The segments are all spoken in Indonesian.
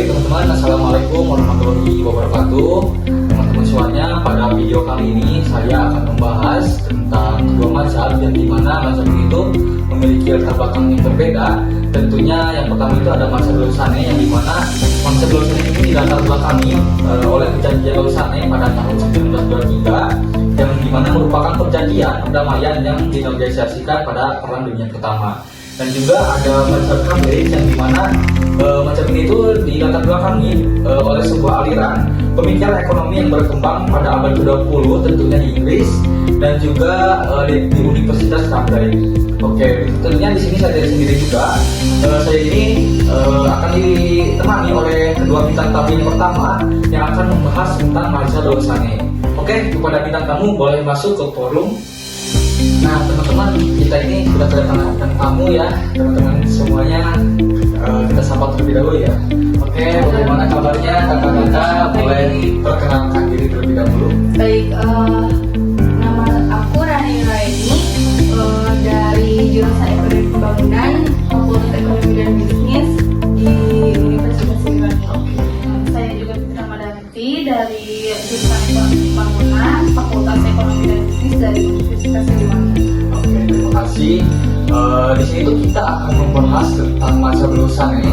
Baik teman-teman, Assalamualaikum warahmatullahi wabarakatuh. Teman-teman semuanya, pada video kali ini saya akan membahas tentang kedua mazhab yang dimana mazhab itu memiliki latar belakang yang berbeda. Tentunya yang pertama itu ada mazhab Lausanne, yang dimana mazhab Lausanne ini dilatar belakangi oleh perjanjian Lausanne pada tahun 1923, yang dimana merupakan perjanjian perdamaian yang dinegosiasikan pada Perang Dunia Pertama. Dan juga ada mazhab Cambridge, yang dimana mazhab ini itu dilatar belakangi oleh sebuah aliran pemikiran ekonomi yang berkembang pada abad ke-20, tentunya di Inggris dan juga di Universitas Cambridge. Oke, tentunya di sini saya sendiri juga. Saya ini akan ditemani oleh kedua bintang tamu yang pertama yang akan membahas tentang mazhab Lausanne. Oke, kepada bintang tamu boleh masuk ke forum. Nah teman-teman, kita ini sudah kedatangan tamu ya, teman-teman semuanya. Kita sapa terlebih dahulu ya. Oke, bagaimana kabarnya kakak-kakak? Boleh perkenalkan diri terlebih dahulu. Baik, nama aku Rani Raini, dari jurusan Ekonomi Pembangunan, Fakultas Ekonomi dan Bisnis di Universitas Siliwangi. Saya juga Fitri Ramadhanti dari jurusan Ekonomi Pembangunan, Fakultas Ekonomi dan Bisnis dari Universitas Siliwangi. Oke, terima kasih. Di sini tuh kita akan membahas tentang mazhab Lausanne.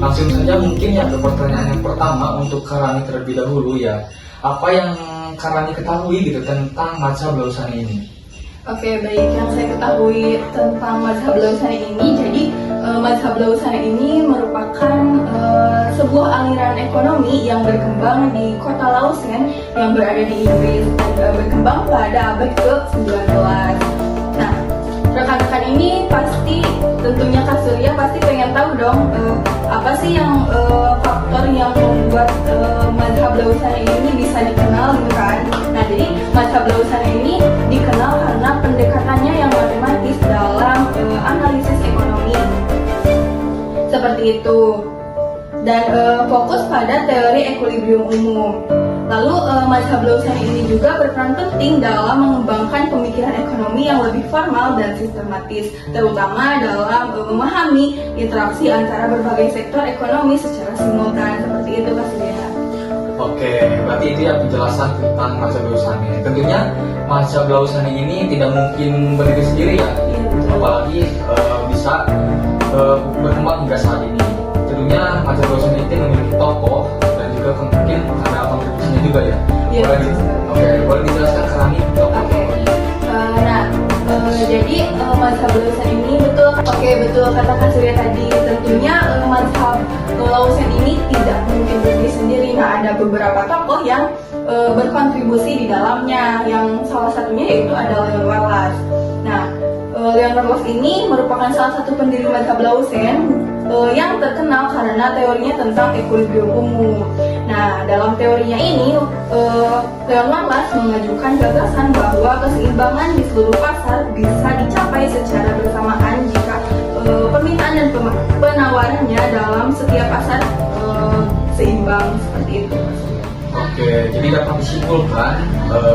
Langsung saja mungkin ya ke pertanyaan yang pertama untuk Karani terlebih dahulu ya. Apa yang Karani ketahui gitu tentang mazhab Lausanne ini? Oke, baik, yang saya ketahui tentang mazhab Lausanne ini, jadi mazhab Lausanne ini merupakan sebuah aliran ekonomi yang berkembang di kota Lausanne yang berada di Inggris dan berkembang pada abad ke-19. Nah, rekan-rekan ini pasti, tentunya Kak Surya pasti pengen tahu dong apa sih yang faktor yang membuat mazhab Lausanne ini bisa dikenal gitu kan. Nah, jadi mazhab Lausanne ini dikenal karena pendekatannya yang matematis dalam analisis ekonomi seperti itu, dan fokus pada teori equilibrium umum. Lalu mazhab Lausanne ini juga berperan penting dalam mengembangkan pemikiran ekonomi yang lebih formal dan sistematis, terutama dalam memahami interaksi antara berbagai sektor ekonomi secara simultan. Seperti itu Kak Surya. Oke, berarti itu ya penjelasan tentang mazhab Lausanne. Tentunya mazhab Lausanne ini tidak mungkin berdiri sendiri ya, apalagi bisa berkembang hingga saat ini. Tentunya mazhab Lausanne ini memiliki tokoh dan juga mungkin ada kontribusinya juga ya. Iya. Boleh dijelaskan Karani tokoh-tokohnya? Jadi mazhab Lausanne ini betul kata Kak Surya tadi. Tentunya mazhab Lausanne ini tidak mungkin berdiri sendiri. Nah, ada beberapa tokoh yang berkontribusi di dalamnya. Yang salah satunya yaitu ada Leon Wallace. Nah, Leon Wallace ini merupakan salah satu pendiri mazhab Lausanne yang terkenal karena teorinya tentang equilibrium umum. Nah, dalam teorinya ini, Leon Wallace mengajukan gagasan bahwa keseimbangan di seluruh pasar bisa dicapai secara bersamaan jika permintaan dan penawarannya dalam setiap pasar seimbang, seperti itu. Oke, jadi dapat disimpulkan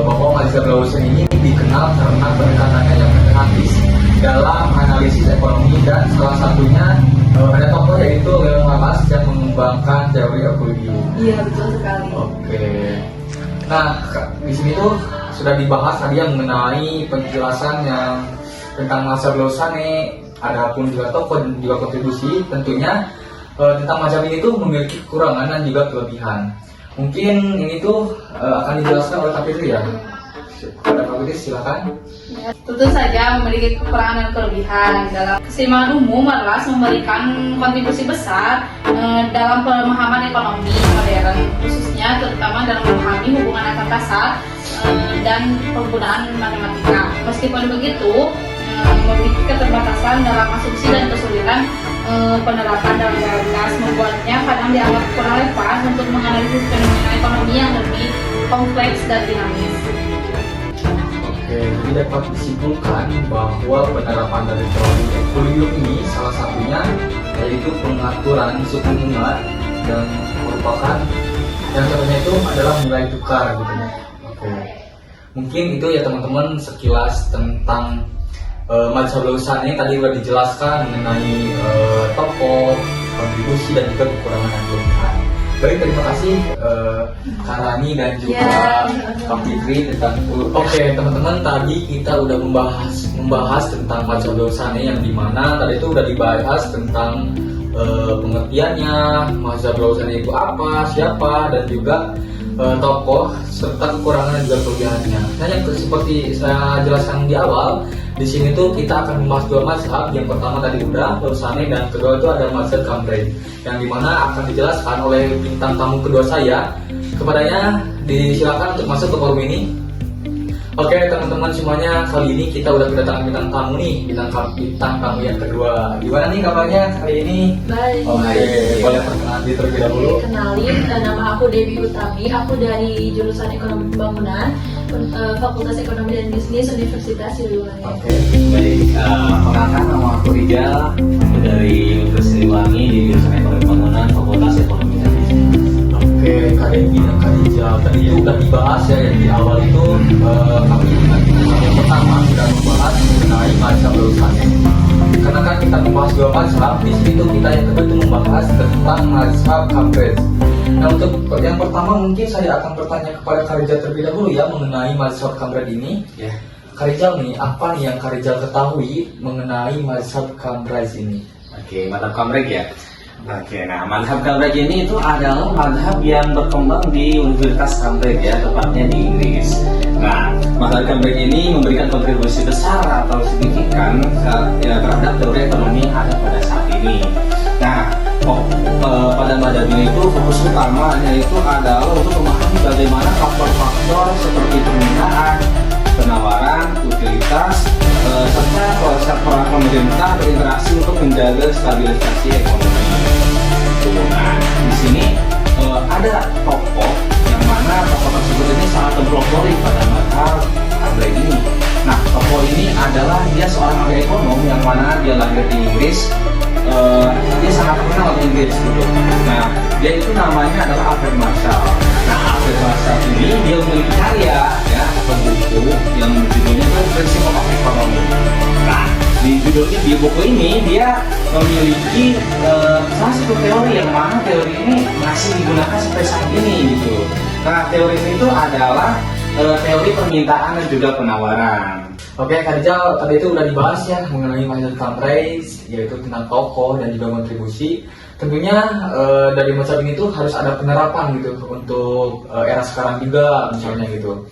bahwa mazhab Lausanne ini dikenal karena pendekatannya yang matematis dalam analisis ekonomi, dan salah satunya ada tokoh yaitu Leon Wallace yang mengembangkan teori equilibrium. Iya, betul sekali. Oke. Nah, di sini tuh sudah dibahas tadi yang mengenai penjelasan yang tentang mazhab Lausanne, ada pun juga tokoh dan juga kontribusi. Tentunya tentang mazhab ini tuh memiliki kekurangan dan juga kelebihan. Mungkin ini tuh akan dijelaskan oleh Kak Fitri ya. Kepada Kak Fitri silakan. Tentu saja memiliki kekurangan dan kelebihan. Dalam keseimbangan umum, Wallace memberikan kontribusi besar dalam pemahaman ekonomi modern, khususnya terutama dalam memahami hubungan antar pasar dan penggunaan matematika. Meskipun begitu, memiliki keterbatasan dalam asumsi dan kesulitan penerapan dalam realitas, membuatnya kadang dianggap kurang relevan untuk menganalisis fenomena ekonomi yang lebih kompleks dan dinamis. Oke, jadi dapat disimpulkan bahwa penerapan dari teori equilibrium ini salah satunya yaitu pengaturan suku bunga, dan merupakan yang satunya itu adalah nilai tukar gitu. Oke, mungkin itu ya teman-teman sekilas tentang mazhab Lausanne. Tadi sudah dijelaskan mengenai tokoh, kontribusi dan juga kekurangan dan kelebihan. Baik, terima kasih Kak Rani dan juga Kak Fitri tentang. Oke teman-teman, tadi kita udah membahas tentang mazhab Lawsani yang dimana tadi itu udah dibahas tentang pengertiannya, mazhab Lawsani itu apa, siapa, dan juga tokoh serta kekurangan dan juga kelebihannya. Nah, yang seperti saya jelaskan di awal, di sini tuh kita akan membahas dua mazhab. Yang pertama tadi udah Lawsani, dan kedua itu ada mazhab Cambrai, yang dimana akan dijelaskan oleh bintang tamu kedua saya. Kepadanya disilakan untuk masuk ke forum ini. Oke teman-teman semuanya, kali ini kita udah kedatangan bintang tamu nih, bintang tamu yang kedua. Gimana nih kabarnya kali ini? Baik. Oke, boleh perkenalan diri terlebih dahulu. Kenalin, nama aku Debbie Utami. Aku dari jurusan Ekonomi Pembangunan, Fakultas Ekonomi dan Bisnis Universitas Siliwangi. Oke. Baik, perkenalkan nama aku Rijal, aku dari Universitas Siliwangi di jurusan Ekonomi Pembangunan, Fakultas Ekonomi dan Bisnis. Oke, Kak Debbie dan Kak Rijal, tadi itu udah dibahas ya yang di awal itu kami yang pertama sudah membahas mengenai mazhab Lawsani. Karena kan kita membahas dua mazhab, di sini tuh kita yang kedua itu membahas tentang mazhab Cambrai. Nah, untuk yang pertama mungkin saya akan bertanya kepada Kak Rijal terlebih dahulu ya mengenai mazhab Cambrai ini. Ya, Kak Rijal nih, apa nih yang Kak Rijal ketahui mengenai mazhab Cambrai ini? oke, mazhab Cambrai ya. Oke, nah mazhab Cambrai ini itu adalah mazhab yang berkembang di Universitas Cambrai ya, tepatnya di Inggris. Nah, mazhab Cambrai ini memberikan kontribusi besar atau signifikan terhadap teori ekonomi yang ada pada saat ini. Nah, pada mazhab ini itu fokus utamanya itu adalah untuk memahami bagaimana faktor-faktor seperti permintaan, penawaran, utilitas, serta proses peran pemerintah berinteraksi untuk menjaga stabilisasi ekonomi. Nah, di sini ada tokoh yang mana tokoh tersebut ini sangat terpelopori pada mazhab Cambrai ini. Nah, tokoh ini adalah dia seorang ahli ekonom yang mana dia lahir di Inggris. Dia sangat terkenal di Inggris gitu. Nah, dia itu namanya adalah Alfred Marshall. Nah, Alfred Marshall ini dia memiliki karya ya, buku yang judulnya itu Principles of Economy. Nah, di buku ini dia memiliki salah satu teori yang mana teori ini masih digunakan sampai saat ini gitu. Nah, teori ini itu adalah teori permintaan dan juga penawaran. Oke, Kak Rijal, tadi itu udah dibahas ya mengenai mazhab Cambrai, yaitu tentang tokoh dan juga kontribusi. Tentunya dari mazhab ini tuh harus ada penerapan gitu untuk era sekarang juga misalnya gitu.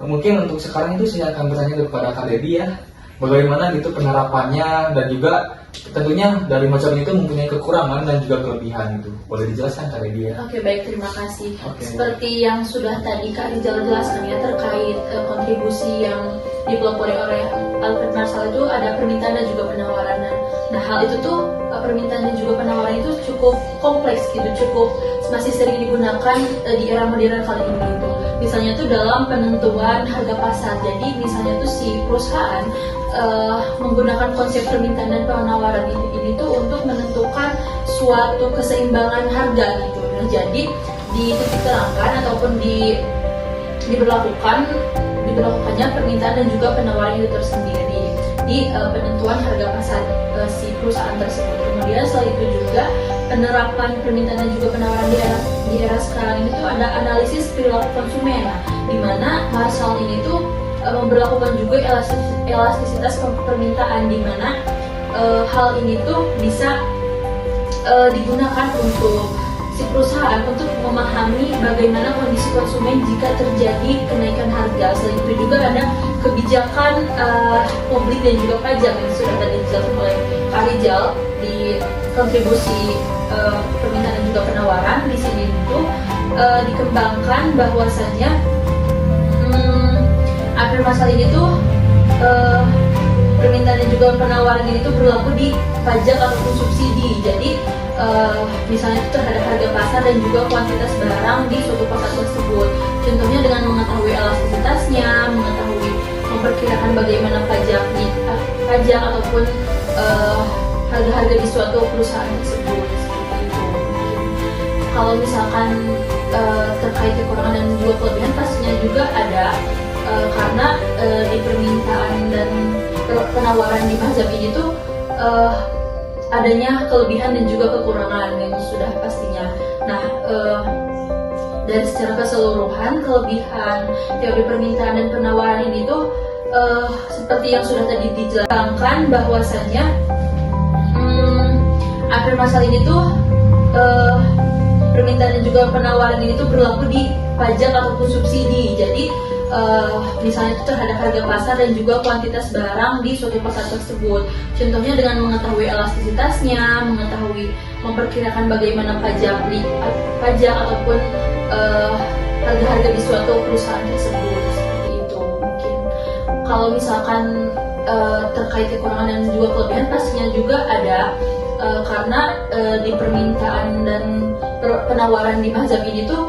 Mungkin untuk sekarang itu saya akan bertanya kepada Kak Debbie ya, bagaimana gitu penerapannya, dan juga tentunya dari mazhab itu mempunyai kekurangan dan juga kelebihan gitu. Boleh dijelaskan Kak Debbie ya? Oke, baik, terima kasih. Oke. Seperti yang sudah tadi Kak Rijal jelaskan ya terkait kontribusi yang dipelopori oleh Alfred Marshall itu ada permintaan dan juga penawaran. Nah, hal itu tuh permintaan dan juga penawaran itu cukup kompleks gitu, cukup masih sering digunakan di era modern kali ini gitu. Misalnya tuh dalam penentuan harga pasar. Jadi misalnya tuh si perusahaan menggunakan konsep permintaan dan penawaran ini tuh untuk menentukan suatu keseimbangan harga gitu. Nah, jadi dititik terangkan ataupun diberlakukannya permintaan dan juga penawaran itu tersendiri di penentuan harga pasar si perusahaan tersebut. Kemudian setelah itu juga penerapan permintaan dan juga penawaran di era sekarang ini tuh ada analisis perilaku konsumen. Nah, di mana Marshall ini tuh memberlakukan juga elastisitas permintaan, di mana hal ini tuh bisa digunakan untuk si perusahaan untuk memahami bagaimana kondisi konsumen jika terjadi kenaikan harga. Selain itu juga ada kebijakan publik dan juga pajak yang sudah tadi dijelaskan oleh Kak Rijal di kontribusi permintaan dan juga penawaran. Di sini itu dikembangkan bahwasanya afirmasi ini tuh permintaan dan juga penawaran ini tuh berlaku di pajak ataupun subsidi. Jadi misalnya itu terhadap harga pasar dan juga kuantitas barang di suatu pasar tersebut. Contohnya dengan mengetahui elastisitasnya, memperkirakan bagaimana pajak ataupun harga-harga di suatu perusahaan tersebut. Seperti itu. Kalau misalkan terkait kekurangan dan juga kelebihan pastinya juga ada, karena di permintaan dan penawaran di mazhab ini tuh adanya kelebihan dan juga kekurangan yang sudah pastinya. Nah, dari secara keseluruhan kelebihan teori permintaan dan penawaran ini tuh seperti yang sudah tadi dijelaskan bahwasanya akhir masalah ini tuh permintaan dan juga penawaran ini tuh berlaku di pajak ataupun subsidi. Jadi misalnya itu terhadap harga pasar dan juga kuantitas barang di suatu pasar tersebut. Contohnya dengan mengetahui elastisitasnya, memperkirakan bagaimana pajak ataupun harga-harga di suatu perusahaan tersebut. Seperti itu mungkin. Kalau misalkan terkait kekurangan dan juga kelebihan pastinya juga ada. Karena di permintaan dan penawaran di mazhab ini tuh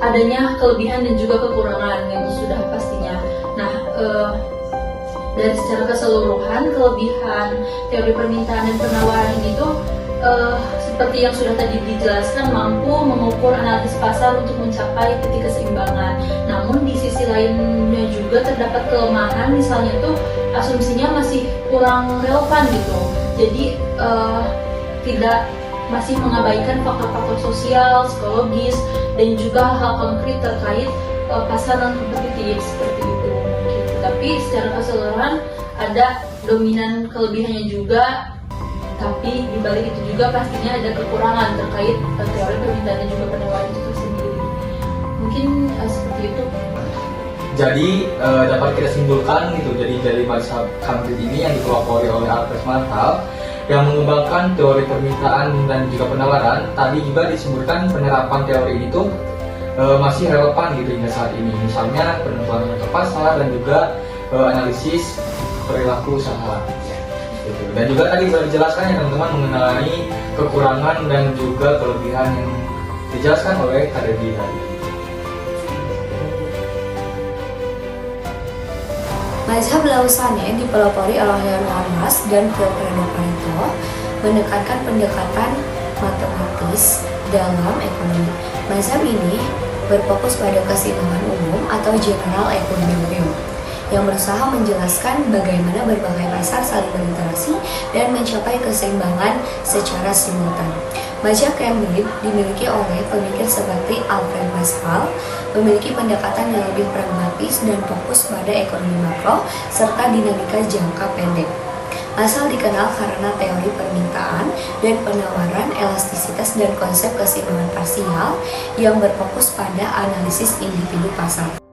adanya kelebihan dan juga kekurangan yang sudah pastinya. Nah, dari secara keseluruhan kelebihan teori permintaan dan penawaran ini tuh seperti yang sudah tadi dijelaskan mampu mengukur analisis pasar untuk mencapai titik keseimbangan. Namun di sisi lainnya juga terdapat kelemahan, misalnya tuh asumsinya masih kurang relevan gitu. Jadi masih mengabaikan faktor-faktor sosial, psikologis, dan juga hal konkret terkait pasar non kompetitif seperti itu. Tapi secara keseluruhan ada dominan kelebihannya juga, tapi dibalik itu juga pastinya ada kekurangan terkait teori permintaan dan juga penawaran itu sendiri. Mungkin seperti itu. Jadi dapat kita simpulkan gitu, jadi dari mazhab Cambridge ini yang dipelopori oleh Albert Marshall yang mengembangkan teori permintaan dan juga penawaran, tadi juga disebutkan penerapan teori ini tuh masih relevan gitu hingga saat ini. Misalnya penentuan harga pasar dan juga analisis perilaku usaha. Gitu. Dan juga tadi sudah dijelaskan ya teman-teman mengenai kekurangan dan juga kelebihan yang dijelaskan oleh KDB tadi. Mazhab Lausane dipelopori oleh Leonard Marx dan Vilfredo Pareto menekankan pendekatan matematis dalam ekonomi. Mazhab ini berfokus pada keseimbangan umum atau general equilibrium yang berusaha menjelaskan bagaimana berbagai pasar saling berinteraksi dan mencapai keseimbangan secara simultan. Mazhab Cambridge dimiliki oleh pemikir seperti Albert Marshall, memiliki pendekatan yang lebih pragmatis dan fokus pada ekonomi makro serta dinamika jangka pendek. Marshall dikenal karena teori permintaan dan penawaran, elastisitas dan konsep keseimbangan parsial yang berfokus pada analisis individu pasar.